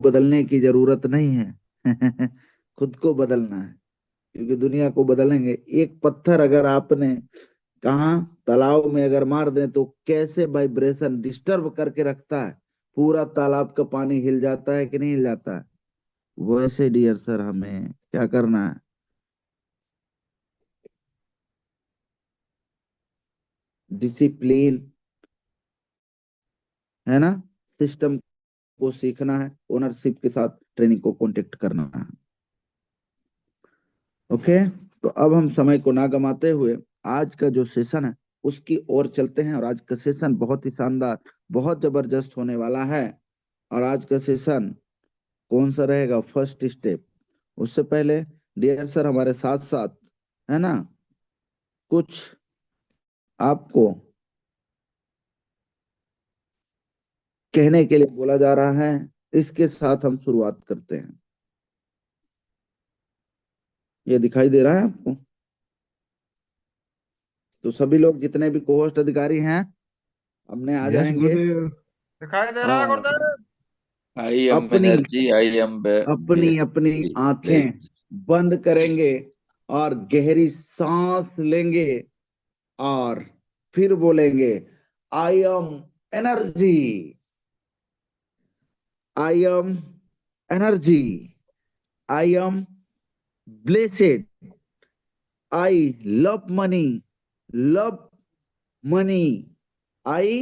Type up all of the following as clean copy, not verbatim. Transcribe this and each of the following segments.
बदलने की जरूरत नहीं है। खुद को बदलना है, क्योंकि दुनिया को बदलेंगे। एक पत्थर अगर आपने कहा तालाब में अगर मार दें तो कैसे वाइब्रेशन डिस्टर्ब करके रखता है, पूरा तालाब का पानी हिल जाता है कि नहीं हिल जाता है। वैसे डियर सर हमें क्या करना है, डिसिप्लिन, है ना, सिस्टम को सीखना है, ओनरशिप के साथ ट्रेनिंग को कांटेक्ट करना है। ओके, तो अब हम समय को ना गमाते हुए आज का जो सेशन है उसकी ओर चलते हैं। और आज का सेशन बहुत ही शानदार, बहुत जबरदस्त होने वाला है। और आज का सेशन कौन सा रहेगा, फर्स्ट स्टेप। उससे पहले डियर सर हमारे साथ साथ, है ना, कुछ आपको कहने के लिए बोला जा रहा है, इसके साथ हम शुरुआत करते हैं। ये दिखाई दे रहा है आपको? तो सभी लोग जितने भी कोहोस्ट अधिकारी हैं अपने आ यस जाएंगे गुरुदेव। दिखाई दे रहा है और गुरुदेव। आई एम अपनी एनर्जी, आई एम अपनी अपनी आंखें ब्रेथ। बंद करेंगे और गहरी सांस लेंगे और फिर बोलेंगे, I am energy, I am energy, I am blessed, I love money, love money, I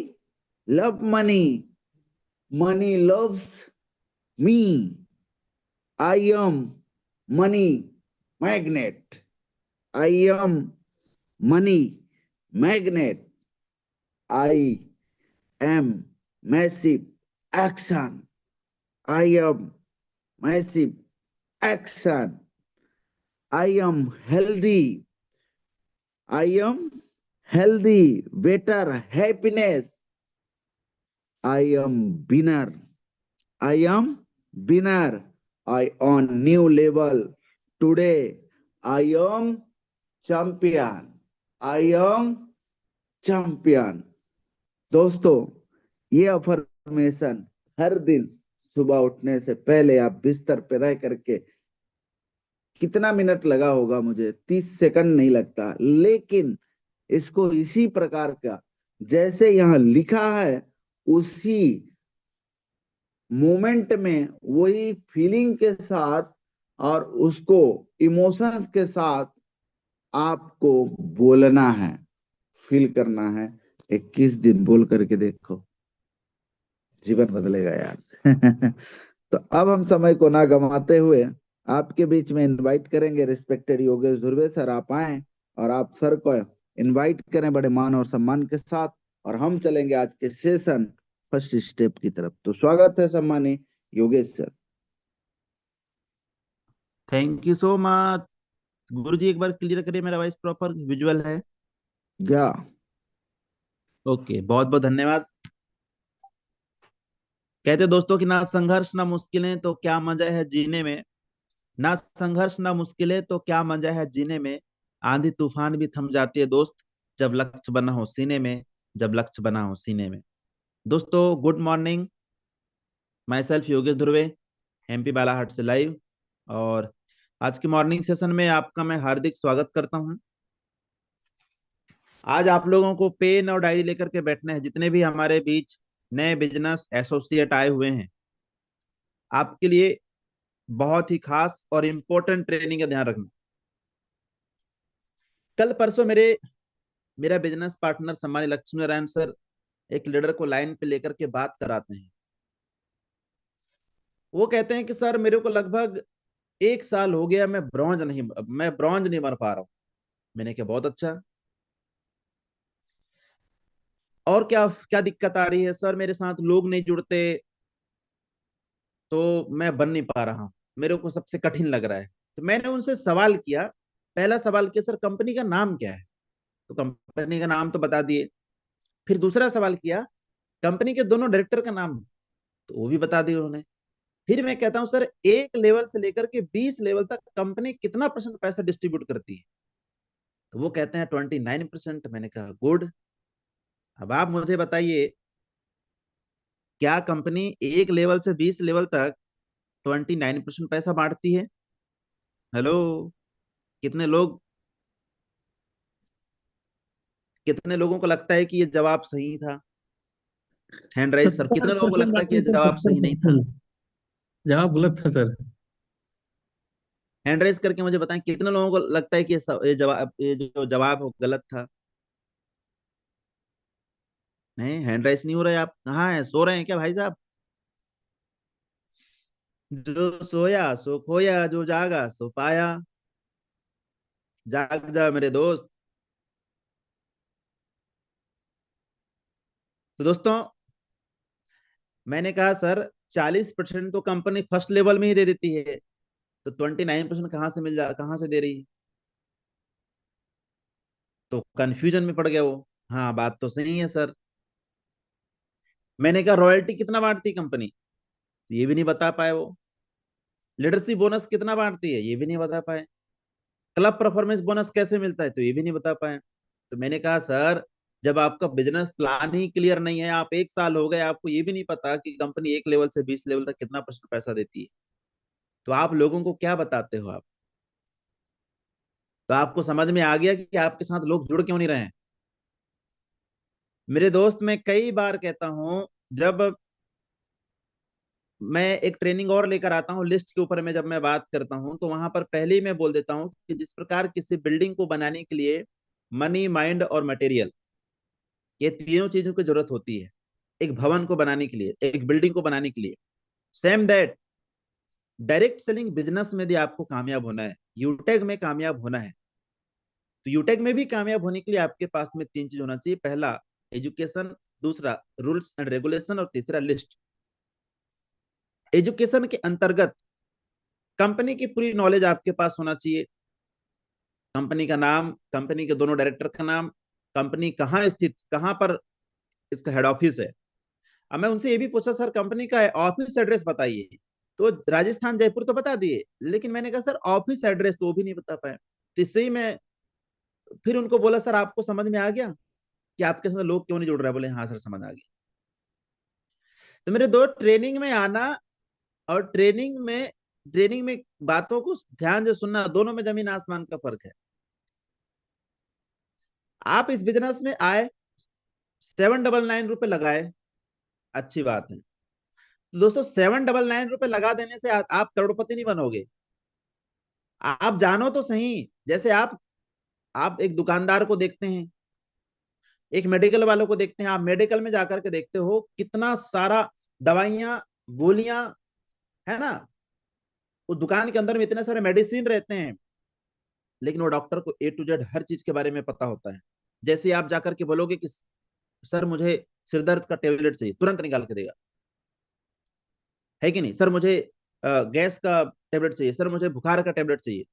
love money, money loves me, I am money magnet, I am money magnet, I am massive action, I am massive action, I am healthy, I am healthy, better happiness, I am winner, I am winner, I on new level today, I am champion, I am champion. दोस्तों, ये affirmation हर दिन सुबह उठने से पहले आप बिस्तर पे रह करके, कितना मिनट लगा होगा मुझे, 30 सेकंड नहीं लगता, लेकिन इसको इसी प्रकार का जैसे यहाँ लिखा है उसी मोमेंट में वही फीलिंग के साथ और उसको इमोशंस के साथ आपको बोलना है, फील करना है। 21 दिन बोल करके देखो, जीवन बदलेगा यार। तो अब हम समय को ना गंवाते हुए आपके बीच में इनवाइट करेंगे रिस्पेक्टेड योगेश धुर्वे सर, आप आए और आप सर को इनवाइट करें बड़े मान और सम्मान के साथ, और हम चलेंगे आज के सेशन फर्स्ट स्टेप की तरफ। तो स्वागत है सम्मानी Yogesh sir. Thank you so much. Guru ji एक बार क्लियर करिए, मेरा वॉइस प्रॉपर विजुअल है? क्या? ओके, बहुत बहुत धन्यवाद। कहते दोस्तों कि ना संघर्ष ना मुश्किलें तो क्या मजा है जीने में, ना संघर्ष ना मुश्किलें तो क्या मजा है जीने में, आंधी तूफान भी थम जाती है दोस्त जब लक्ष्य बना हो सीने में, जब लक्ष्य बना हो सीने में। दोस्तों good morning, myself Yogesh Dhurve, MP Balaghat से लाइव। और आज के मॉर्निंग सेशन में आपका मैं हार्दिक स्वागत करता हूं। आज आप लोगों को पेन और डायरी लेकर के बैठना है, जितने भी हमारे बीच नए बिजनेस एसोसिएट आए हुए हैं, आपके लिए बहुत ही खास और इम्पोर्टेंट ट्रेनिंग का ध्यान रखना। कल परसों मेरा बिजनेस पार्टनर सम्मानित लक्ष्मी नारायण सर एक लीडर को लाइन पे लेकर के बात कराते हैं। वो कहते हैं कि सर मेरे को लगभग 1 साल हो गया, मैं ब्रॉन्ज नहीं बन पा रहा हूँ। मैंने कहा बहुत अच्छा, और क्या क्या दिक्कत आ रही है? सर मेरे साथ लोग नहीं जुड़ते, तो मैं बन नहीं पा रहा हूँ, मेरे को सबसे कठिन लग रहा है। तो मैंने उनसे सवाल किया, पहला सवाल किया सर कंपनी का नाम क्या है? तो कंपनी का नाम तो बता दिए। फिर दूसरा सवाल किया कंपनी के दोनों डायरेक्टर का नाम, तो वो भी बता दिए उन्होंने। फिर मैं कहता हूँ सर 1 लेवल से लेकर के 20 लेवल तक कंपनी कितना परसेंट पैसा डिस्ट्रीब्यूट करती है? तो वो कहते हैं 29%। मैंने कहा गुड। अब आप मुझे बताइए, क्या कंपनी 1 लेवल से 20 लेवल तक 29% पैसा बांटती है। हेलो, कितने लोग, कितने लोगों को लगता है कि ये जवाब सही था? हैंड राइज सर, सत्तर कितने लोगों को परसेंट लगता है कि बाकी ये सर, जवाब सत्तर सही नहीं था? परसेंट जवाब गलत था सर। हैंड राइज करके मुझे बताएं, कितने लोगों को लगता है कि ये जो जवाब है वो गलत था? नहीं, हैंड राइज नहीं हो रहा है। आप कहाँ हैं, सो रहे हैं क्या भाई साहब? जो सोया सो खोया, जो जागा सो पाया। जाग जा मेरे दोस्त। तो दोस्तों, मैंने कहा सर 40% तो कंपनी फर्स्ट लेवल में ही दे देती है, तो 29% कहाँ से दे रही है? तो कंफ्यूजन में पड़ गया वो। हाँ, बात तो सही है सर। मैंने कहा रॉयल्टी कितना बांटती है कंपनी, तो ये भी नहीं बता पाए वो। लीडरशिप बोनस कितना बांटती है, ये भी नहीं बता पाए। क्लब परफॉर्मेंस बोनस कैसे मिलता है, तो ये भी नहीं बता पाए। तो मैंने कहा सर, जब आपका बिजनेस प्लान ही क्लियर नहीं है, आप 1 साल हो गए, आपको ये भी नहीं पता कि कंपनी 1 लेवल से 20 लेवल तक कितना % पैसा देती है, तो आप लोगों को क्या बताते हो आप? तो आपको समझ में आ गया कि आपके साथ लोग जुड़ क्यों नहीं रहे हैं? मेरे दोस्त, मैं कई बार कहता हूं, जब मैं एक ट्रेनिंग और लेकर आता हूं लिस्ट के ऊपर में, जब मैं बात करता हूं तो वहां पर पहले ही मैं बोल देता हूं कि जिस प्रकार किसी बिल्डिंग को बनाने के लिए मनी, माइंड और मटेरियल, ये तीनों चीजों की जरूरत होती है एक भवन को बनाने के लिए, एक बिल्डिंग को बनाने के लिए। Same that, direct selling business में यदि आपको कामयाब होना है, यूटेक में कामयाब होना है, तो यूटेक में भी कामयाब होने के लिए आपके पास में 3 चीज होना चाहिए। पहला एजुकेशन, दूसरा रूल्स एंड रेगुलेशन, और तीसरा लिस्ट। एजुकेशन के अंतर्गत कंपनी की पूरी नॉलेज आपके पास होना चाहिए। कंपनी का नाम, कंपनी के दोनों डायरेक्टर का नाम, कंपनी कहाँ स्थित, कहाँ पर इसका हेड ऑफिस है। अब मैं उनसे ये भी पूछा, सर कंपनी का ऑफिस एड्रेस बताइए, तो राजस्थान जयपुर तो बता दिए, लेकिन मैंने कहा सर ऑफिस एड्रेस तो वो भी नहीं बता पाए। तो इससे ही मैं फिर उनको बोला, सर आपको समझ में आ गया कि आपके साथ लोग क्यों नहीं जुड़ रहे? बोले हाँ सर, समझ आ गया। तो मेरे दो, ट्रेनिंग में आना और ट्रेनिंग में बातों को ध्यान से सुनना, दोनों में जमीन आसमान का फर्क है। आप इस बिजनेस में आए, 799 रुपए लगाए, अच्छी बात है। तो दोस्तों, 799 रुपए लगा देने से आप करोड़पति नहीं बनोगे। आप जानो तो सही, जैसे आप एक दुकानदार को देखते हैं, एक मेडिकल वालों को देखते हैं, आप मेडिकल में जाकर के देखते हो कितना सारा दवाइयां, गोलियां, है ना, उस दुकान के अंदर में इतने सारे मेडिसिन रहते हैं, लेकिन वो डॉक्टर को A to Z हर चीज के बारे में पता होता है। जैसे आप जाकर के बोलोगे कि सर मुझे सिर दर्द का टेबलेट चाहिए, तुरंत निकाल के देगा, है कि नहीं? सर मुझे गैस का टेबलेट चाहिए, सर मुझे बुखार का टेबलेट चाहिए,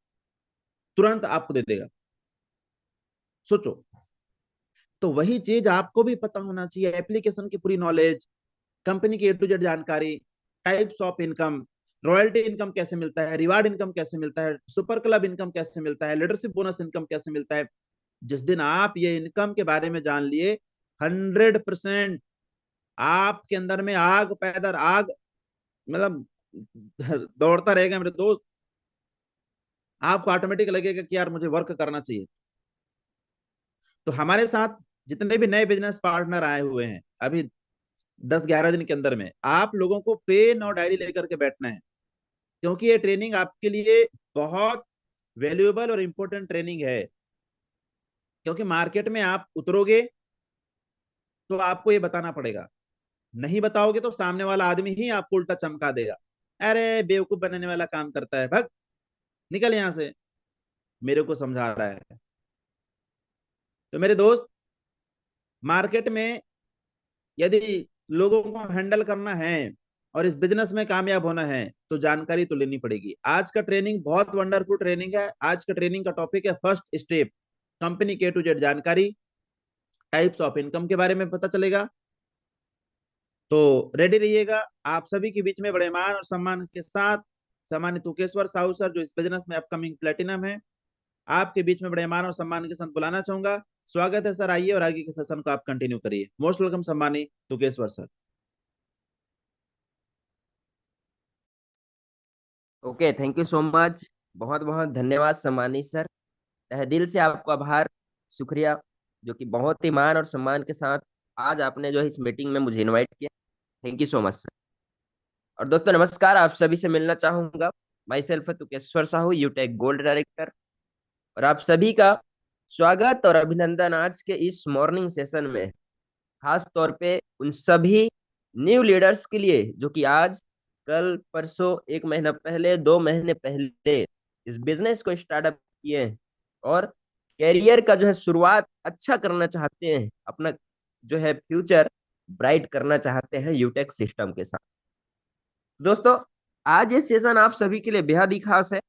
तुरंत आपको दे देगा। सोचो, तो वही चीज आपको भी पता होना चाहिए, एप्लीकेशन की पूरी नॉलेज, कंपनी की A to Z जानकारी, types of income, royalty income कैसे मिलता है, रिवार्ड इनकम कैसे मिलता है, सुपर क्लब इनकम कैसे मिलता है, लीडरशिप बोनस इनकम कैसे मिलता है। जिस दिन आप ये इनकम के बारे में जान लिए, 100% आपके अंदर में आग पैदा, आग मतलब दौड़ता रहेगा मेरे दोस्त। आपको ऑटोमेटिक लगेगा कि यार मुझे वर्क करना चाहिए। तो हमारे साथ जितने भी नए बिजनेस पार्टनर आए हुए हैं, अभी 10-11 दिन के अंदर में आप लोगों को पेन और डायरी लेकर के बैठना है, क्योंकि ये ट्रेनिंग आपके लिए बहुत वैल्यूएबल और इंपॉर्टेंट ट्रेनिंग है। क्योंकि मार्केट में आप उतरोगे तो आपको ये बताना पड़ेगा, नहीं बताओगे तो सामने वाला आदमी ही आपको उल्टा चमका देगा, अरे बेवकूफ बनाने वाला काम करता है, भग निकल यहां से, मेरे को समझा रहा है। तो मेरे दोस्त, मार्केट में यदि लोगों को हैंडल करना है और इस बिजनेस में कामयाब होना है, तो जानकारी तो लेनी पड़ेगी। आज का ट्रेनिंग बहुत वंडरफुल ट्रेनिंग है। आज का ट्रेनिंग का टॉपिक है फर्स्ट स्टेप, कंपनी के A to Z जानकारी, टाइप्स ऑफ इनकम के बारे में पता चलेगा। तो रेडी रहिएगा। आप सभी के बीच में बड़े मान और सम्मान के साथ सम्मानित तुकेश्वर साहू सर, जो इस बिजनेस में अपकमिंग प्लेटिनम है, आपके बीच में बड़े मान और सम्मान के साथ बुलाना चाहूंगा। स्वागत है सर, आइए और आगे के सेशन को आप कंटिन्यू करिए। मोस्ट वेलकम सम्मानित Tukeshwar sir. Okay, thank you so much. बहुत बहुत धन्यवाद सम्मानित सर। तहे दिल से आपको आभार, शुक्रिया, जो कि बहुत ही मान और सम्मान के साथ आज आपने जो है इस मीटिंग में मुझे इनवाइट किया। Thank you so much sir. और दोस्तों नमस्कार, आप सभी से मिलना चाहूंगा। Myself Tukeshwar Sahu, Utech gold director. और आप सभी का स्वागत और अभिनंदन आज के इस मॉर्निंग सेशन में, खास तौर पे उन सभी न्यू लीडर्स के लिए जो कि आज, कल, परसों, 1 महीना पहले, 2 महीने पहले इस बिजनेस को स्टार्टअप किए हैं और कैरियर का जो है शुरुआत अच्छा करना चाहते हैं, अपना जो है फ्यूचर ब्राइट करना चाहते हैं यूटेक सिस्टम के साथ। दोस्तों आज ये सेशन आप सभी के लिए बेहद ही खास है।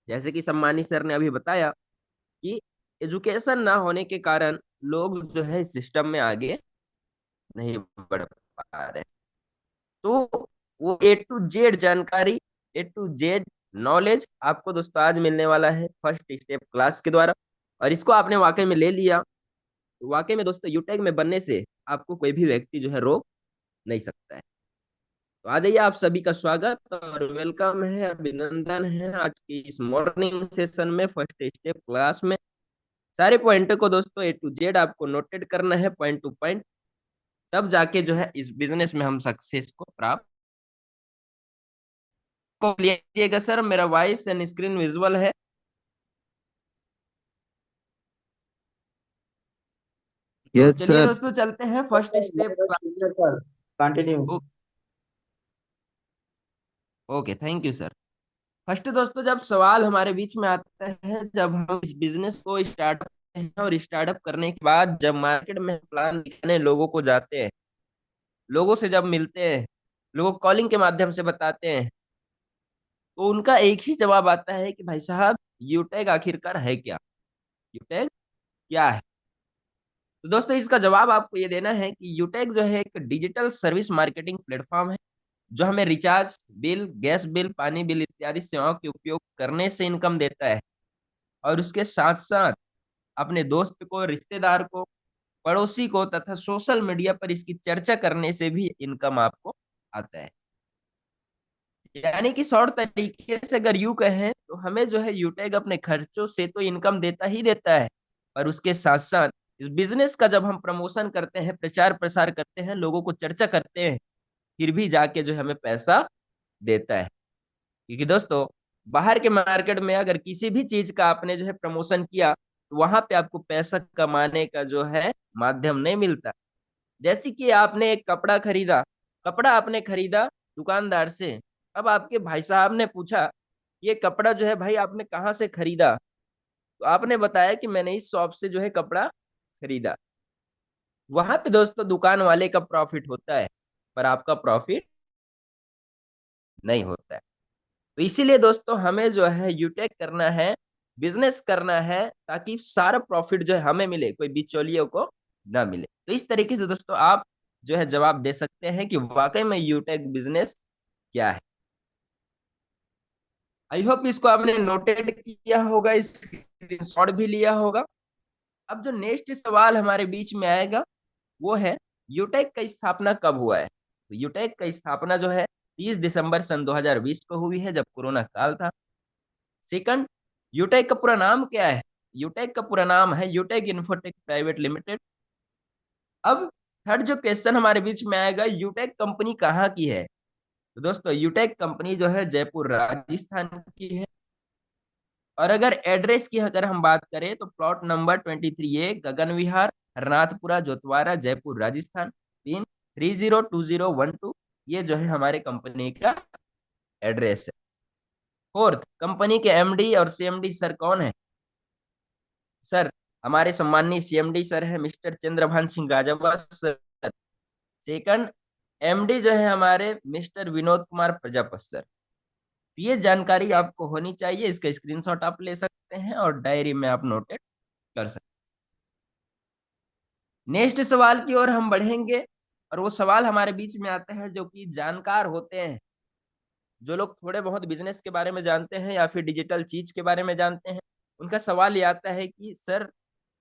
जैसे कि सम्मानित सर ने अभी बताया कि एजुकेशन ना होने के कारण लोग जो है सिस्टम में आगे नहीं बढ़ पा रहे। तो वो A to Z जानकारी, A to Z नॉलेज आपको दोस्तों आज मिलने वाला है फर्स्ट स्टेप क्लास के द्वारा। और इसको आपने वाकई में ले लिया तो वाकई में दोस्तों यूटेक में बनने से आपको कोई भी व्यक्ति जो है रोक नहीं सकता है। तो आ जाइए, आप सभी का स्वागत और वेलकम है, अभिनंदन है आज की इस मॉर्निंग सेशन में फर्स्ट स्टेप क्लास में। सारे पॉइंट को दोस्तों A to Z आपको नोटेड करना है, पॉइंट टू पॉइंट, तब जाके जो है इस बिजनेस में हम सक्सेस को प्राप्त को लीजिएगा। सर मेरा वॉइस एंड स्क्रीन विजुअल है? तो यस चलिए सर। दोस्तों चलते हैं first step. Continue. Okay, thank you sir. First दोस्तों जब सवाल हमारे बीच में आता है, जब हम इस बिजनेस को स्टार्ट करते हैं और स्टार्टअप करने के बाद जब मार्केट में प्लान दिखाने लोगों को जाते हैं, लोगों से जब मिलते हैं, लोगों को कॉलिंग के माध्यम से बताते हैं, तो उनका एक ही जवाब आता है कि भाई साहब यूटेक आखिरकार है क्या, यूटेक क्या है। तो दोस्तों इसका जवाब आपको ये देना है कि यूटेक जो है एक डिजिटल सर्विस मार्केटिंग प्लेटफॉर्म है, जो हमें रिचार्ज बिल, गैस बिल, पानी बिल इत्यादि सेवाओं के उपयोग करने से इनकम देता है। और उसके साथ साथ अपने दोस्त को, रिश्तेदार को, पड़ोसी को तथा सोशल मीडिया पर इसकी चर्चा करने से भी इनकम आपको आता है। यानी कि शॉर्ट तरीके से अगर यूं कहें तो हमें जो है यूटेक अपने खर्चों से तो इनकम देता ही देता है, पर उसके साथ साथ इस बिजनेस का जब हम प्रमोशन करते हैं, प्रचार प्रसार करते हैं, लोगों को चर्चा करते हैं, फिर भी जाके जो है हमें पैसा देता है। क्योंकि दोस्तों बाहर के मार्केट में अगर किसी भी चीज का आपने जो है प्रमोशन किया तो वहां पे आपको पैसा कमाने का जो है माध्यम नहीं मिलता। जैसे कि आपने एक कपड़ा खरीदा, कपड़ा आपने खरीदा दुकानदार से, अब आपके भाई साहब ने पूछा ये कपड़ा जो है भाई आपने कहाँ से खरीदा, तो आपने बताया कि मैंने इस शॉप से जो है कपड़ा खरीदा। वहां पे दोस्तों दुकान वाले का प्रॉफिट होता है, पर आपका प्रॉफिट नहीं होता है। तो इसीलिए दोस्तों हमें जो है यूटेक करना है, बिजनेस करना है, ताकि सारा प्रॉफिट जो है हमें मिले, कोई बिचौलियों को ना मिले। तो इस तरीके से दोस्तों आप जो है जवाब दे सकते हैं कि वाकई में यूटेक बिजनेस क्या है। आई होप इसको आपने नोटेड किया होगा, स्क्रीनशॉट भी लिया होगा। अब जो नेक्स्ट सवाल हमारे बीच में आएगा वो है यूटेक का स्थापना कब हुआ है। तो यूटेक का स्थापना जो है 30 दिसंबर सन 2020 को हुई है, जब कोरोना काल था। सेकंड, यूटेक का पूरा नाम क्या है? यूटेक का पूरा नाम है यूटेक इन्फोटेक प्राइवेट लिमिटेड। अब थर्ड जो क्वेश्चन हमारे बीच में आएगा, यूटेक कंपनी कहाँ की है? तो दोस्तों यूटेक कंपनी जो है जयपुर राजस्थान की है। और अगर एड्रेस की अगर हम बात करें तो plot number 23A, Gagan Vihar, Harnathpura, Jhotwara, Jaipur Rajasthan, pin 302012, ये जो है हमारे कंपनी का एड्रेस है। फोर्थ, कंपनी के एमडी और सीएमडी सर कौन है? सर हमारे सम्माननीय सीएमडी सर है mister Chandrabhan Singh Rajawa sir. Second MD जो है हमारे मिस्टर विनोद कुमार प्रजापत सर। तो ये जानकारी आपको होनी चाहिए, इसका स्क्रीनशॉट आप ले सकते हैं और डायरी में आप नोटेड कर सकते हैं। नेक्स्ट सवाल की ओर हम बढ़ेंगे और वो सवाल हमारे बीच में आते हैं जो कि जानकार होते हैं, जो लोग थोड़े बहुत बिजनेस के बारे में जानते हैं या फिर डिजिटल चीज के बारे में जानते हैं। उनका सवाल ये आता है कि सर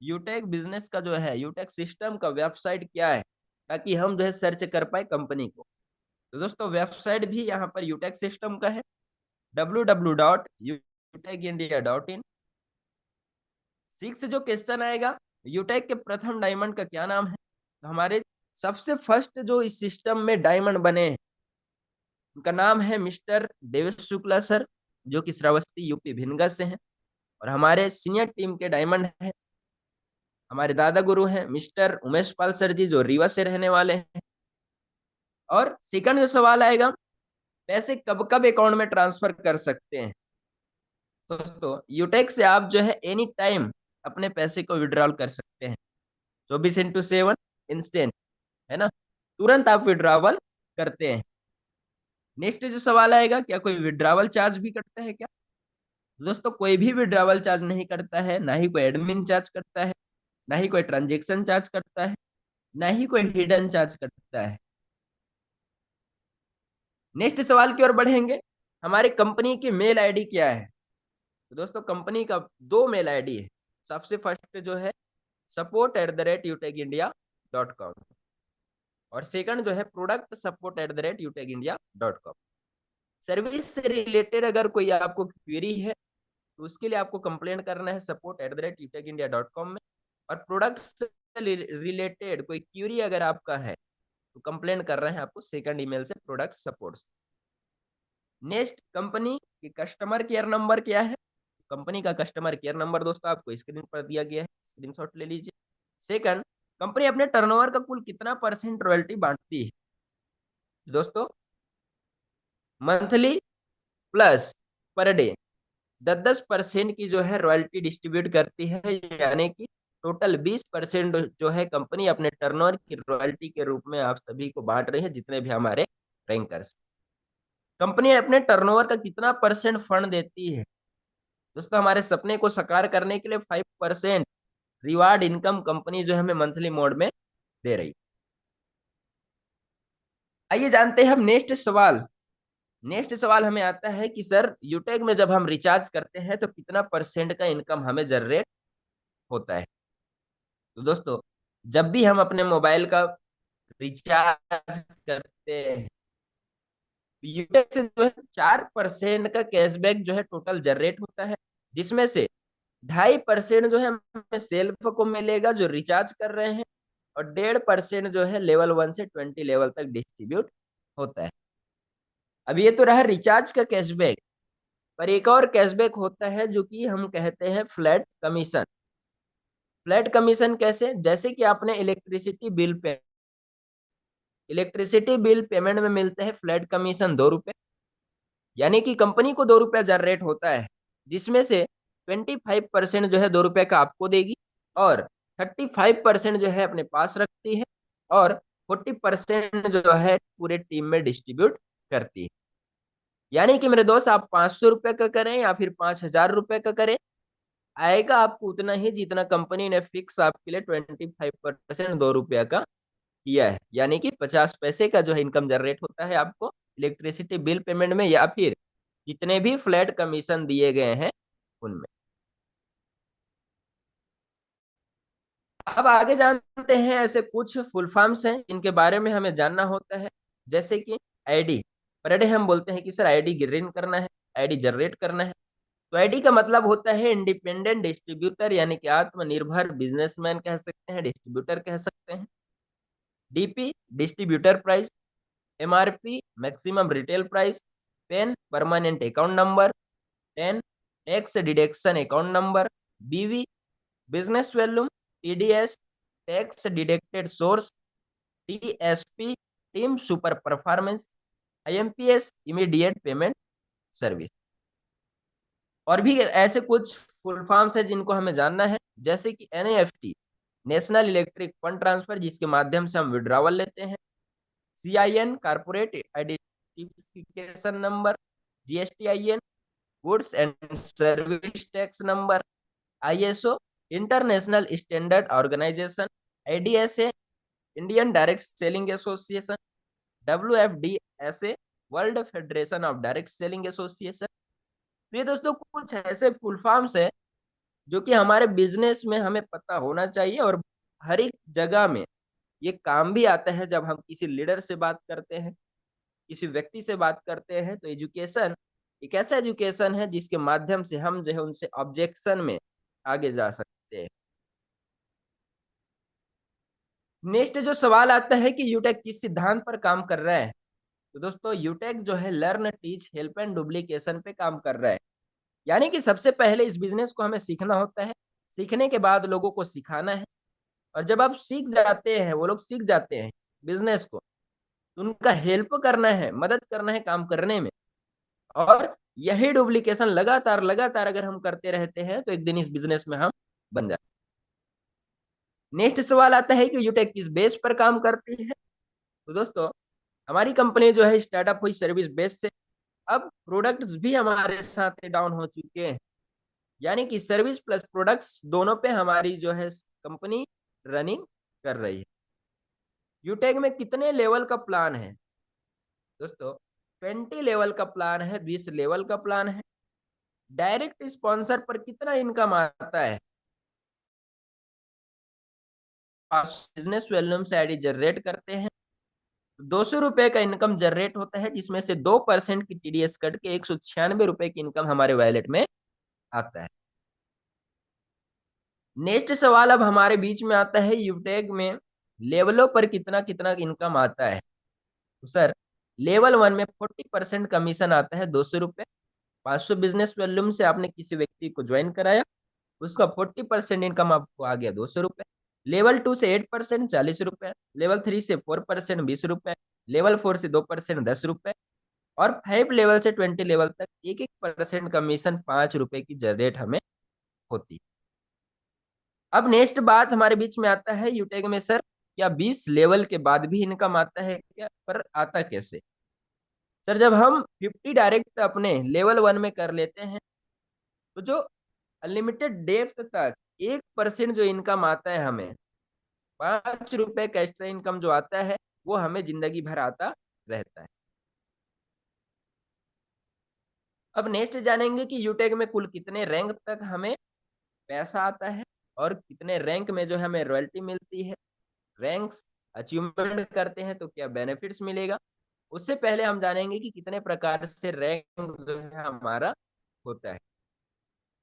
यूटेक बिजनेस का जो है, यूटेक सिस्टम का वेबसाइट क्या है, ताकि हम जो है सर्च कर पाए कंपनी को। तो दोस्तों वेबसाइट भी यहाँ पर यूटेक सिस्टम का है, www.utecindia.in। 6 जो क्वेश्चन आएगा, यूटेक के प्रथम डायमंड का क्या नाम है? तो हमारे सबसे फर्स्ट जो इस सिस्टम में डायमंड बने हैं उनका नाम है मिस्टर देवेश शुक्ला सर, जो कि श्रावस्ती यूपी भिनगा से हैं, और हमारे सीनियर टीम के डायमंड हैं। हमारे दादा गुरु हैं मिस्टर उमेश पाल सर जी, जो रीवा से रहने वाले हैं। और सेकंड जो सवाल आएगा, पैसे कब कब अकाउंट में ट्रांसफर कर सकते हैं? दोस्तों यूटेक से आप जो है एनी टाइम अपने पैसे को विड्रॉल कर सकते हैं, 24/7 इंस्टेंट, है ना, तुरंत आप विड्रॉवल करते हैं। नेक्स्ट जो सवाल आएगा, क्या कोई विड्रॉवल चार्ज भी करता है क्या? दोस्तों कोई भी विड्रॉवल चार्ज नहीं करता है, ना ही कोई एडमिन चार्ज करता है, ना ही कोई ट्रांजेक्शन चार्ज करता है, ना ही कोई हिडन चार्ज करता है। नेक्स्ट सवाल की ओर बढ़ेंगे, हमारी कंपनी की मेल आईडी क्या है? तो दोस्तों कंपनी का 2 मेल आईडी है। सबसे फर्स्ट जो है support@utecindia.com और सेकंड जो है product@support@utecindia.com। सर्विस से रिलेटेड अगर कोई आपको क्वेरी है तो उसके लिए आपको कंप्लेंट करना है support@utecindia.com में, और प्रोडक्ट से रिलेटेड कोई क्वेरी अगर आपका है तो कंप्लेंट कर रहे हैं आपको सेकंड ईमेल से प्रोडक्ट सपोर्ट। नेक्स्ट, कंपनी की कस्टमर केयर नंबर क्या है? कंपनी का कस्टमर केयर नंबर दोस्तों आपको स्क्रीन पर दिया गया है, स्क्रीनशॉट ले लीजिए। सेकंड, कंपनी अपने टर्नओवर का कुल कितना % रॉयल्टी बांटती है? दोस्तों मंथली प्लस पर डे 10% की जो है रॉयल्टी डिस्ट्रीब्यूट करती है, यानी कि टोटल 20% जो है कंपनी अपने टर्नओवर की रॉयल्टी के रूप में आप सभी को बांट रही है, जितने भी हमारे रैंकर्स। कंपनी अपने टर्नओवर का कितना % फंड देती है? दोस्तों हमारे सपने को साकार करने के लिए 5% रिवार्ड इनकम कंपनी जो है हमें मंथली मोड में दे रही। आइए जानते हैं हम नेक्स्ट सवाल। नेक्स्ट सवाल हमें आता है कि सर यूटेक में जब हम रिचार्ज करते हैं तो कितना % का इनकम हमें जनरेट होता है? तो दोस्तों जब भी हम अपने मोबाइल का रिचार्ज करते हैं तो यूटेक से जो है 4% का कैशबैक जो है टोटल जनरेट होता है, जिसमें से 2.5% जो है हमें सेल्फ को मिलेगा जो रिचार्ज कर रहे हैं, और 1.5% जो है लेवल 1 से 20 लेवल तक डिस्ट्रीब्यूट होता है। अब ये तो रहा रिचार्ज का कैशबैक, पर एक और कैशबैक होता है जो कि हम कहते हैं फ्लैट कमीशन। फ्लैट कमीशन कैसे? जैसे कि आपने इलेक्ट्रिसिटी बिल पेमेंट में मिलते हैं फ्लैट कमीशन 2 रुपए, यानी कि कंपनी को 2 रुपया जनरेट होता है, जिसमें से 25% जो है 2 रुपए का आपको देगी, और 35% जो है अपने पास रखती है, और 40% जो है पूरे टीम में डिस्ट्रीब्यूट करती है। यानी कि मेरे दोस्त आप 500 रुपए का करें या फिर 5,000 रुपए का करें, आएगा आपको उतना ही जितना कंपनी ने फिक्स आपके लिए 25% 2 रुपया का किया है, यानी कि 50 पैसे का जो है इनकम जनरेट होता है आपको इलेक्ट्रिसिटी बिल पेमेंट में, या फिर जितने भी फ्लैट कमीशन दिए गए हैं उनमें। अब आगे जानते हैं ऐसे कुछ फुल फॉर्म्स हैं इनके बारे में हमें जानना होता है, जैसे कि आईडी। पर डे हम बोलते हैं कि सर आईडी गेन करना है, आईडी जनरेट करना है। तो आईडी का मतलब होता है इंडिपेंडेंट डिस्ट्रीब्यूटर, यानी कि आत्मनिर्भर बिजनेसमैन कह सकते हैं, डिस्ट्रीब्यूटर कह सकते हैं। DP distributor price, MRP maximum retail price, PAN permanent account number, 10 tax deduction account number, BV business volume, TDS tax deducted source, TSP team super performance, IMPS immediate payment service. और भी ऐसे कुछ full forms है जिनको हमें जानना है, जैसे कि NEFT national electric fund transfer, जिसके माध्यम से हम विड्रॉवल लेते हैं, CIN corporate identification number, GSTIN goods and service tax number, ISO international standard organisation, IDSA Indian direct selling association, WFDSA world federation of direct selling association. तो ये दोस्तों कुछ ऐसे फुल फॉर्म्स है जो कि हमारे बिजनेस में हमें पता होना चाहिए, और हर एक जगह में ये काम भी आता है। जब हम किसी लीडर से बात करते हैं, किसी व्यक्ति से बात करते हैं, तो एजुकेशन एक ऐसा एजुकेशन है जिसके माध्यम से हम जो है उनसे ऑब्जेक्शन में आगे जा सकते हैं। नेक्स्ट जो सवाल आता है कि यूटेक किस सिद्धांत पर काम कर रहा है, तो दोस्तों यूटेक जो है learn teach help and duplication पे काम कर रहा है। यानी कि सबसे पहले इस बिजनेस को हमें सीखना होता है, सीखने के बाद लोगों को सिखाना है, और जब आप सीख जाते हैं, वो लोग सीख जाते हैं बिजनेस को, तो उनका हेल्प करना है, मदद करना है काम करने में। और यही डुप्लीकेशन लगातार लगातार अगर हम करते रहते हैं तो एक दिन इस बिजनेस में हम बन जाते हैं। नेक्स्ट सवाल आता है कि यूटेक किस बेस पर काम करती है, तो दोस्तों हमारी कंपनी जो है स्टार्टअप हुई सर्विस बेस से। अब प्रोडक्ट्स भी हमारे साथ डाउन हो चुके हैं, यानी कि सर्विस प्लस प्रोडक्ट्स दोनों पे हमारी जो है कंपनी रनिंग कर रही है। यूटेक में कितने लेवल का प्लान है दोस्तों? 20 लेवल का प्लान है, 20 लेवल का प्लान है। डायरेक्ट स्पॉन्सर पर कितना इनकम आता है? बिजनेस वॉल्यूम से आईडी जनरेट करते हैं, 200 रुपए का इनकम जनरेट होता है, जिसमें से 2% की टीडीएस कट के 196 रुपए की इनकम हमारे वॉलेट में आता है। नेक्स्ट सवाल अब हमारे बीच में आता है, यूटेक में लेवलों पर कितना कितना इनकम आता है? तो सर लेवल 1 में 40% कमीशन आता है, 200 रुपए। 500 बिजनेस वॉल्यूम से आपने किसी व्यक्ति को ज्वाइन कराया, उसका 40% इनकम आपको आ गया 200 रुपए। लेवल 2 से 8% 40 रुपए, लेवल 3 से 4% 20 रुपए, लेवल 4 से 2% 10 रुपए, और 5 लेवल से 20 लेवल तक 1% कमीशन 5 रुपए की जनरेट हमें होती है। अब नेक्स्ट बात हमारे बीच में आता है, यूटेक में सर क्या 20 लेवल के बाद भी इनकम आता है क्या? पर आता कैसे? सर जब हम 50 डायरेक्ट अपने लेवल 1 में कर लेते हैं, तो जो अनलिमिटेड डेप्थ तक 1% जो इनकम आता है हमें, 5 रुपए का एक्स्ट्रा इनकम जो आता है, वो हमें जिंदगी भर आता रहता है। अब नेक्स्ट जानेंगे कि यूटेक में कुल कितने रैंक तक हमें पैसा आता है, और कितने रैंक में जो हमें रॉयल्टी मिलती है। रैंक्स अचीवमेंट करते हैं तो क्या बेनिफिट्स मिलेगा। उससे पहले हम जानेंगे कि कितने प्रकार से रैंक जो है हमारा होता है।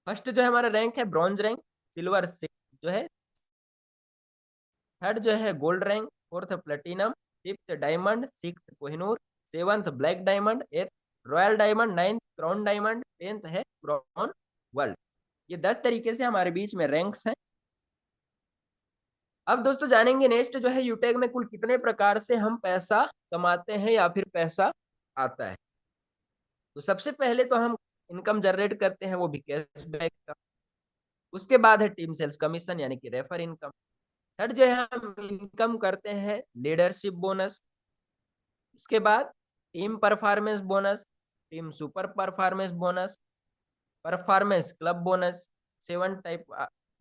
फर्स्ट जो है हमारा रैंक है ब्रॉन्ज रैंक, सिल्वर जो है, थर्ड जो है gold rank, fourth platinum, fifth diamond, sixth Kohinoor, seventh black diamond, eighth royal diamond, ninth crown diamond, 10th है क्राउन वर्ल्ड। ये 10 तरीके से हमारे बीच में रैंक्स हैं। अब दोस्तों जानेंगे नेक्स्ट जो है यूटेक में कुल कितने प्रकार से हम पैसा कमाते हैं या फिर पैसा आता है। तो सबसे पहले तो हम इनकम जनरेट करते हैं, वो भी कैशबैक का। उसके बाद है टीम सेल्स कमीशन यानी कि रेफर इनकम। थर्ड जो है हम इनकम करते हैं लीडरशिप बोनस। उसके बाद team performance bonus, team super performance bonus, performance club bonus, 7 type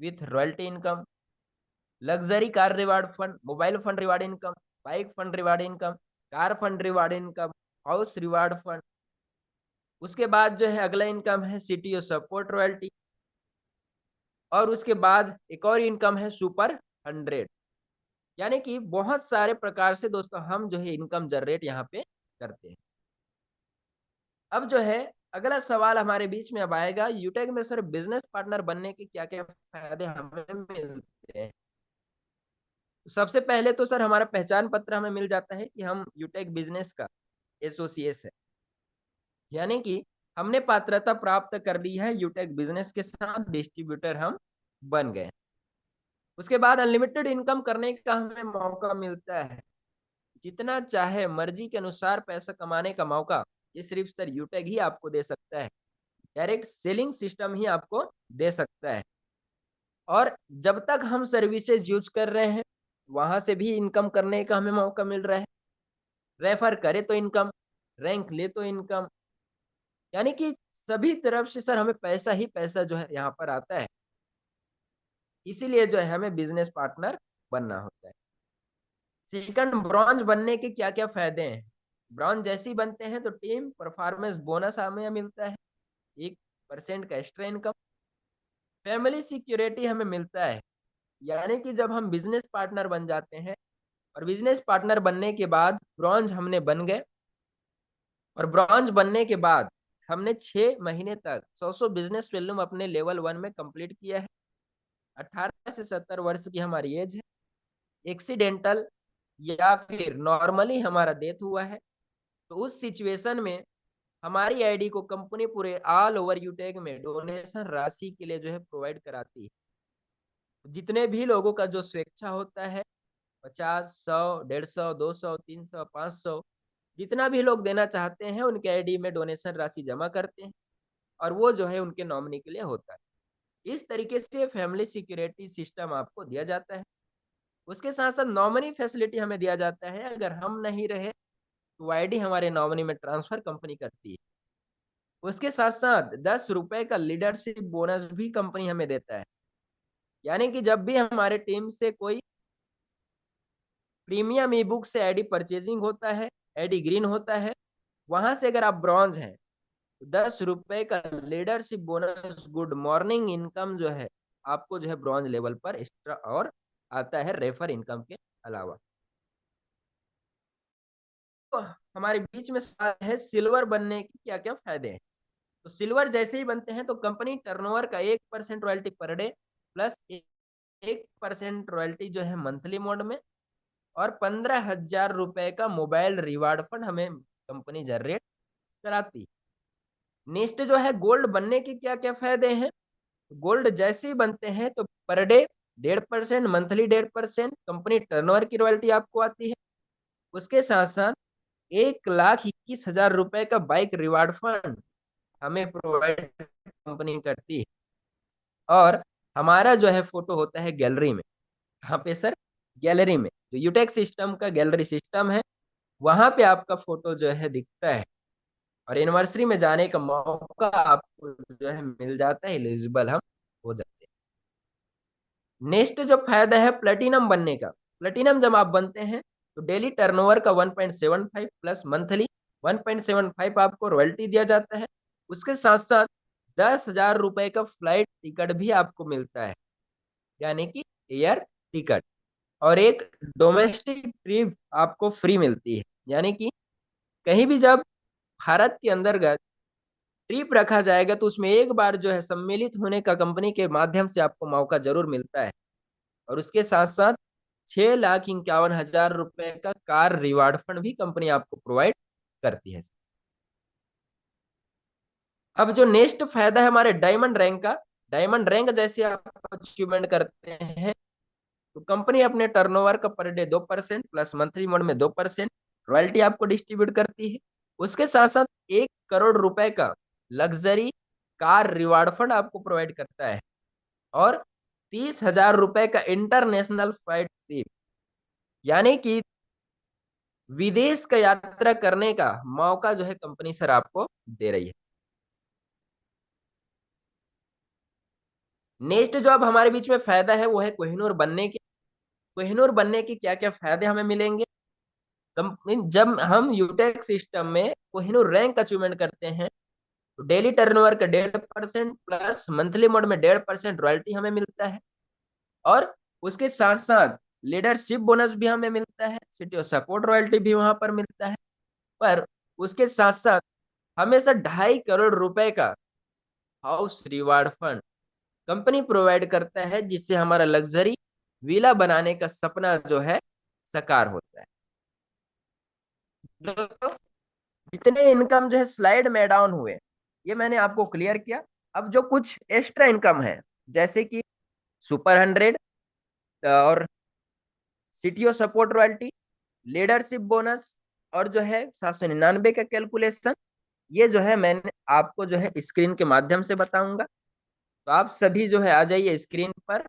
with royalty income, luxury car reward fund, mobile fund reward income, bike fund reward income, car fund reward income, house reward fund. उसके बाद जो है अगला income है CTO support royalty, और उसके बाद एक और इनकम है सुपर 100। यानी कि बहुत सारे प्रकार से दोस्तों हम जो है इनकम जनरेट यहाँ पे करते हैं। अब जो है अगला सवाल हमारे बीच में अब आएगा, यूटेक में सर बिजनेस पार्टनर बनने के क्या क्या फायदे हमें मिलते हैं। सबसे पहले तो सर हमारा पहचान पत्र हमें मिल जाता है कि हम यूटेक बिजनेस का एसोसिएट है, यानी कि हमने पात्रता प्राप्त कर ली है यूटेक बिजनेस के साथ, डिस्ट्रीब्यूटर हम बन गए। उसके बाद अनलिमिटेड इनकम करने का हमें मौका मिलता है, जितना चाहे मर्जी के अनुसार पैसा कमाने का मौका ये सिर्फ सर यूटेक ही आपको दे सकता है। डायरेक्ट सेलिंग सिस्टम ही आपको दे सकता है। और जब तक हम सर्विसेज यूज कर रहे हैं वहां से भी इनकम करने का हमें मौका मिल रहा है। रेफर करे तो इनकम, रैंक ले तो इनकम, यानी कि सभी तरफ से सर हमें पैसा ही पैसा जो है यहाँ पर आता है। इसीलिए जो है हमें बिजनेस पार्टनर बनना होता है। सेकंड, ब्रॉन्ज बनने के क्या क्या फायदे हैं। ब्रॉन्ज जैसे ही बनते हैं तो टीम परफॉर्मेंस बोनस हमें मिलता है, 1% का एक्स्ट्रा इनकम। फैमिली सिक्योरिटी हमें मिलता है, यानी कि जब हम बिजनेस पार्टनर बन जाते हैं, और बिजनेस पार्टनर बनने के बाद ब्रॉन्ज हमने बन गए, और ब्रॉन्ज बनने के बाद हमने 6 महीने तक 100 बिजनेस वॉल्यूम अपने लेवल 1 में कंप्लीट किया है। 18 से 70 वर्ष की हमारी एज है। एक्सीडेंटल या फिर नॉर्मली हमारा डेथ हुआ है, तो उस सिचुएशन में हमारी आईडी को कंपनी पूरे ऑल ओवर यूटेक में डोनेशन राशि के लिए जो है प्रोवाइड कराती है। जितने भी लोगों का जो स्वेच्छा होता है 50, 100, 150, 200, 300, 500, जितना भी लोग देना चाहते हैं उनके आईडी में डोनेशन राशि जमा करते हैं और वो जो है उनके नॉमिनी के लिए होता है। इस तरीके से फैमिली सिक्योरिटी सिस्टम आपको दिया जाता है। उसके साथ साथ नॉमिनी फैसिलिटी हमें दिया जाता है। अगर हम नहीं रहे तो आईडी हमारे नॉमिनी में ट्रांसफर कंपनी करती है। उसके साथ साथ 10 रुपए का लीडरशिप बोनस भी कंपनी हमें देता है। यानी कि जब भी हमारे टीम से कोई प्रीमियम ई बुक से आईडी परचेजिंग होता है, आईडी ग्रीन होता है, वहां से अगर आप ब्रॉन्ज हैं तो 10 रुपए का leadership bonus good morning income जो है आपको जो है ब्रॉन्ज लेवल पर एक्स्ट्रा और आता है रेफर इनकम के अलावा। तो हमारे बीच में सवाल है सिल्वर बनने के क्या क्या फायदे हैं। तो सिल्वर जैसे ही बनते हैं तो कंपनी टर्नओवर का 1% royalty per debt plus 1% royalty जो है मंथली मोड में और 15,000 रुपए का मोबाइल रिवार्ड फंड हमें कंपनी जनरेट कराती। नेक्स्ट जो है गोल्ड बनने के क्या क्या फायदे हैं। गोल्ड जैसे ही बनते हैं तो per day 1.5%, monthly 1.5% company turnover की रॉयल्टी आपको आती है। उसके साथ साथ 1,21,000 रुपए का बाइक रिवार्ड फंड हमें प्रोवाइड कंपनी करती है। और हमारा जो है फोटो होता है गैलरी में। कहाँ पे सर? गैलरी में। जो यूटेक सिस्टम का गैलरी सिस्टम है वहां पे आपका फोटो जो है दिखता है और एनिवर्सरी में जाने का मौका आपको जो है मिल जाता है, एलिजिबल हम हो जाते हैं। नेक्स्ट जो फायदा है प्लेटिनम बनने का। प्लेटिनम जब आप बनते हैं तो डेली टर्नओवर का 1.75 प्लस मंथली 1.75 आपको रॉयल्टी दिया जाता है। उसके साथ साथ 10,000 रुपए का फ्लाइट टिकट भी आपको मिलता है, यानी कि एयर टिकट, और एक डोमेस्टिक ट्रिप आपको फ्री मिलती है। यानी कि कहीं भी जब भारत के अंतर्गत ट्रिप रखा जाएगा तो उसमें एक बार जो है सम्मिलित होने का कंपनी के माध्यम से आपको मौका जरूर मिलता है। और उसके साथ साथ 6,51,000 रुपए का कार रिवार्ड फंड भी कंपनी आपको प्रोवाइड करती है। अब जो नेक्स्ट फायदा है हमारे डायमंड रैंक का। डायमंड रैंक जैसे आप अचीवमेंट करते हैं तो कंपनी अपने टर्नओवर का per day 2% plus monthly mode में 2% रॉयल्टी आपको डिस्ट्रीब्यूट करती है। उसके साथ साथ 1 करोड़ रुपए का लग्जरी कार रिवार्ड फंड आपको प्रोवाइड करता है और 30,000 रुपए का इंटरनेशनल फ्लाइट ट्रिप, यानी कि विदेश का यात्रा करने का मौका जो है कंपनी सर आपको दे रही है। नेक्स्ट जो अब हमारे बीच में फायदा है वो है कोहिनूर बनने के। कोहिनूर बनने के क्या क्या फायदे हमें मिलेंगे। जब हम यूटेक सिस्टम में कोहिनूर रैंक अचीवमेंट करते हैं तो डेली टर्नओवर का 1.5% प्लस मंथली मोड में 1.5% रॉयल्टी हमें मिलता है और उसके साथ साथ लीडरशिप बोनस भी हमें मिलता है, सिटी और सपोर्ट रॉयल्टी भी वहां पर मिलता है। पर उसके साथ साथ हमेशा 2.5 करोड़ रुपए का house reward fund company provide करता है, जिससे हमारा लग्जरी विला बनाने का सपना जो है साकार होता है। जितने इनकम जो है स्लाइड में डाउन हुए ये मैंने आपको क्लियर किया। अब जो कुछ एक्स्ट्रा इनकम है जैसे कि सुपर 100 और CTO support royalty, leadership bonus और जो है 799 का कैलकुलेशन, ये जो है मैंने आपको जो है स्क्रीन के माध्यम से बताऊंगा। तो आप सभी जो है आ जाइए स्क्रीन पर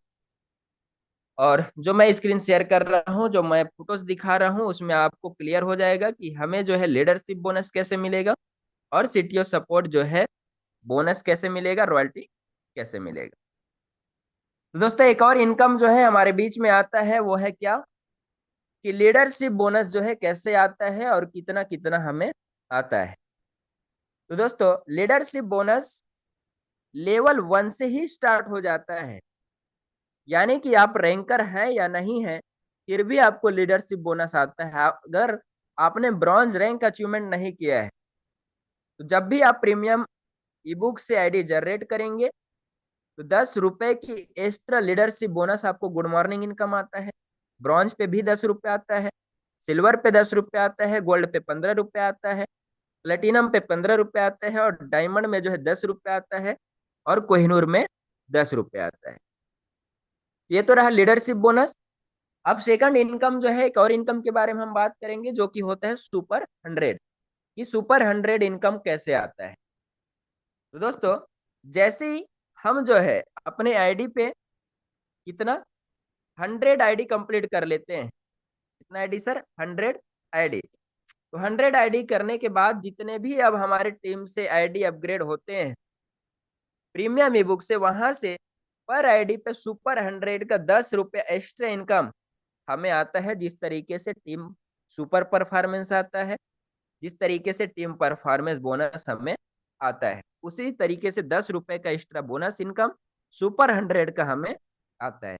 और जो मैं स्क्रीन शेयर कर रहा हूँ, जो मैं फोटोज दिखा रहा हूँ उसमें आपको क्लियर हो जाएगा कि हमें जो है लीडरशिप बोनस कैसे मिलेगा और सीटीओ सपोर्ट जो है बोनस कैसे मिलेगा, रॉयल्टी कैसे मिलेगा। तो दोस्तों एक और इनकम जो है हमारे बीच में आता है वो है क्या कि लीडरशिप बोनस जो है कैसे आता है और कितना कितना हमें आता है। तो दोस्तों लीडरशिप बोनस लेवल 1 से ही स्टार्ट हो जाता है, यानी कि आप रैंकर है या नहीं है फिर भी आपको लीडरशिप बोनस आता है। अगर आपने ब्रॉन्ज रैंक अचीवमेंट नहीं किया है तो जब भी आप प्रीमियम ई बुक से आईडी जनरेट करेंगे तो 10 रुपए की एक्स्ट्रा लीडरशिप बोनस आपको गुड मॉर्निंग इनकम आता है। ब्रॉन्ज पे भी 10 रुपए आता है, सिल्वर पे 10 रुपए आता है, गोल्ड पे 15 रुपए आता है, प्लेटिनम पे 15 रुपए आता है और डायमंड में जो है 10 रुपए आता है और कोहिनूर में 10 रुपए आता है। ये तो रहा लीडरशिप बोनस। अब सेकंड इनकम जो है, एक और इनकम के बारे में हम बात करेंगे जो कि होता है सुपर 100 कि सुपर 100 इनकम कैसे आता है। तो दोस्तों जैसे ही हम जो है अपने आईडी पे कितना 100 आईडी कंप्लीट कर लेते हैं, कितना आईडी सर 100 आईडी, तो 100 आईडी करने के बाद जितने भी अब हमारे टीम से आईडी अपग्रेड होते हैं प्रीमियम ई बुक से, वहां से पर आईडी पे सुपर 100 का 10 रुपए एक्स्ट्रा इनकम हमें आता है। जिस तरीके से टीम सुपर परफॉर्मेंस आता है, जिस तरीके से टीम परफॉर्मेंस बोनस हमें आता है, उसी तरीके से 10 रुपए का एक्स्ट्रा बोनस इनकम सुपर 100 का हमें आता है।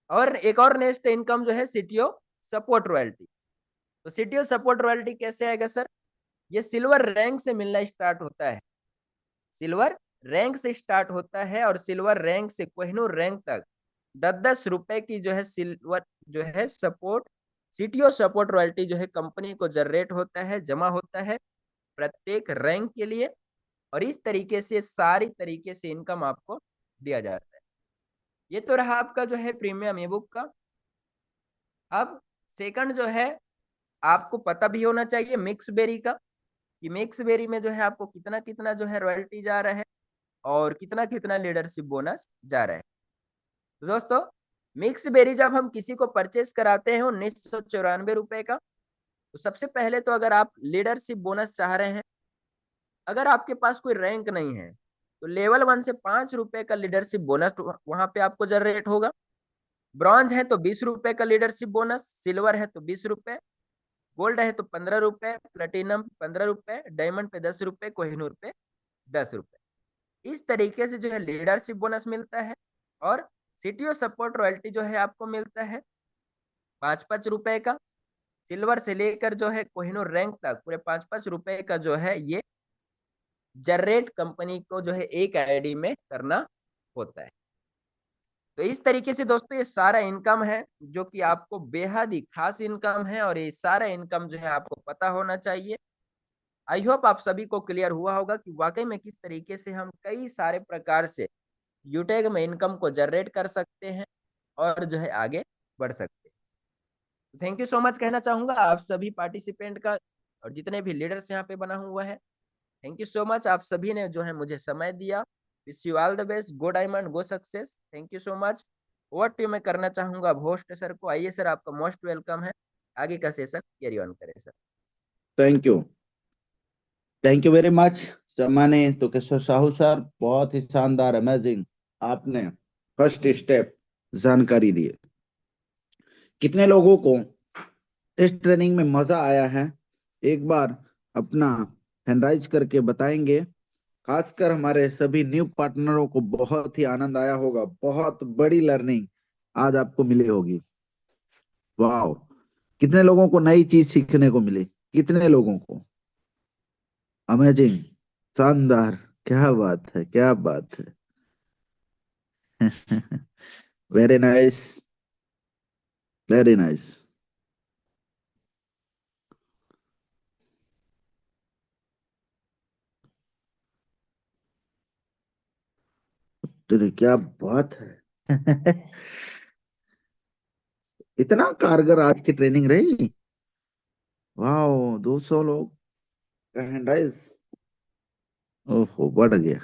और एक और नेक्स्ट इनकम जो है सीटीओ सपोर्ट रॉयल्टी। तो सीटीओ सपोर्ट रॉयल्टी कैसे आएगा सर? ये सिल्वर रैंक से मिलना स्टार्ट होता है, सिल्वर रैंक से स्टार्ट होता है और सिल्वर रैंक से कोहिनूर रैंक तक 10-10 रुपए की जो है सिल्वर जो है सपोर्ट सीटीओ सपोर्ट रॉयल्टी जो है कंपनी को जनरेट होता है, जमा होता है प्रत्येक रैंक के लिए। और इस तरीके से सारी तरीके से इनकम आपको दिया जाता है। ये तो रहा आपका जो है प्रीमियम ई बुक का। अब सेकंड जो है आपको पता भी होना चाहिए मिक्स बेरी का, कि मिक्स बेरी में जो है आपको कितना कितना जो है रॉयल्टी जा रहा है और कितना कितना लीडरशिप बोनस जा रहा है। तो दोस्तों मिक्स बेरी जब हम किसी को परचेस कराते हैं 1994 रुपए का, तो सबसे पहले तो अगर आप लीडरशिप बोनस चाह रहे हैं, अगर आपके पास कोई रैंक नहीं है तो लेवल 1 से 5 रुपए का लीडरशिप बोनस वहां पे आपको जनरेट होगा। ब्रॉन्ज है तो 20 रुपए का लीडरशिप बोनस, सिल्वर है तो 20 रुपए, गोल्ड है तो 15 रुपए, प्लेटिनम 15 रुपए, डायमंड पे 10 रुपए, कोहिनूर पे 10 रुपए। इस तरीके से जो है लीडरशिप बोनस मिलता है। और सीटीओ सपोर्ट रॉयल्टी जो है आपको मिलता है 5-5 रुपए का, सिल्वर से लेकर जो है कोहिनूर रैंक तक पूरे 5-5 रुपए का जो है ये जनरेट कंपनी को जो है एक आईडी में करना होता है। तो इस तरीके से दोस्तों ये सारा इनकम है जो कि आपको बेहद ही खास इनकम है और ये सारा इनकम जो है आपको पता होना चाहिए। आई होप आप सभी को क्लियर हुआ होगा कि वाकई में किस तरीके से हम कई सारे प्रकार से यूटेग में इनकम को जनरेट कर सकते हैं और जो है आगे बढ़ सकते हैं। थैंक यू सो मच कहना चाहूंगा आप सभी पार्टिसिपेंट का और जितने भी लीडर्स यहाँ पे बना हुआ है। थैंक यू सो मच, आप सभी ने जो है मुझे समय दिया। Wish you all the best, go diamond, go success. Thank you so much. Over to मैं करना चाहूंगा अब होस्ट सर को। आइए सर, आपका मोस्ट वेलकम है, आगे का सेशन कैरी ऑन करें sir. Thank you very much सम्माने तुकेश्वर साहू सर, बहुत ही शानदार अमेजिंग आपने फर्स्ट स्टेप जानकारी दी। कितने लोगों को इस ट्रेनिंग में मजा आया है एक बार अपना हैंड राइज करके बताएंगे। खासकर हमारे सभी न्यू पार्टनरों को बहुत ही आनंद आया होगा, बहुत बड़ी लर्निंग आज आपको मिली होगी। वाह, कितने लोगों को नई चीज सीखने को मिली, कितने लोगों को। अमेजिंग, शानदार, क्या बात है, क्या बात है। Very nice, very nice. क्या बात है। इतना कारगर आज की ट्रेनिंग रही। वाह, 200 लोग का हैंड राइज, ओहो बढ़ गया।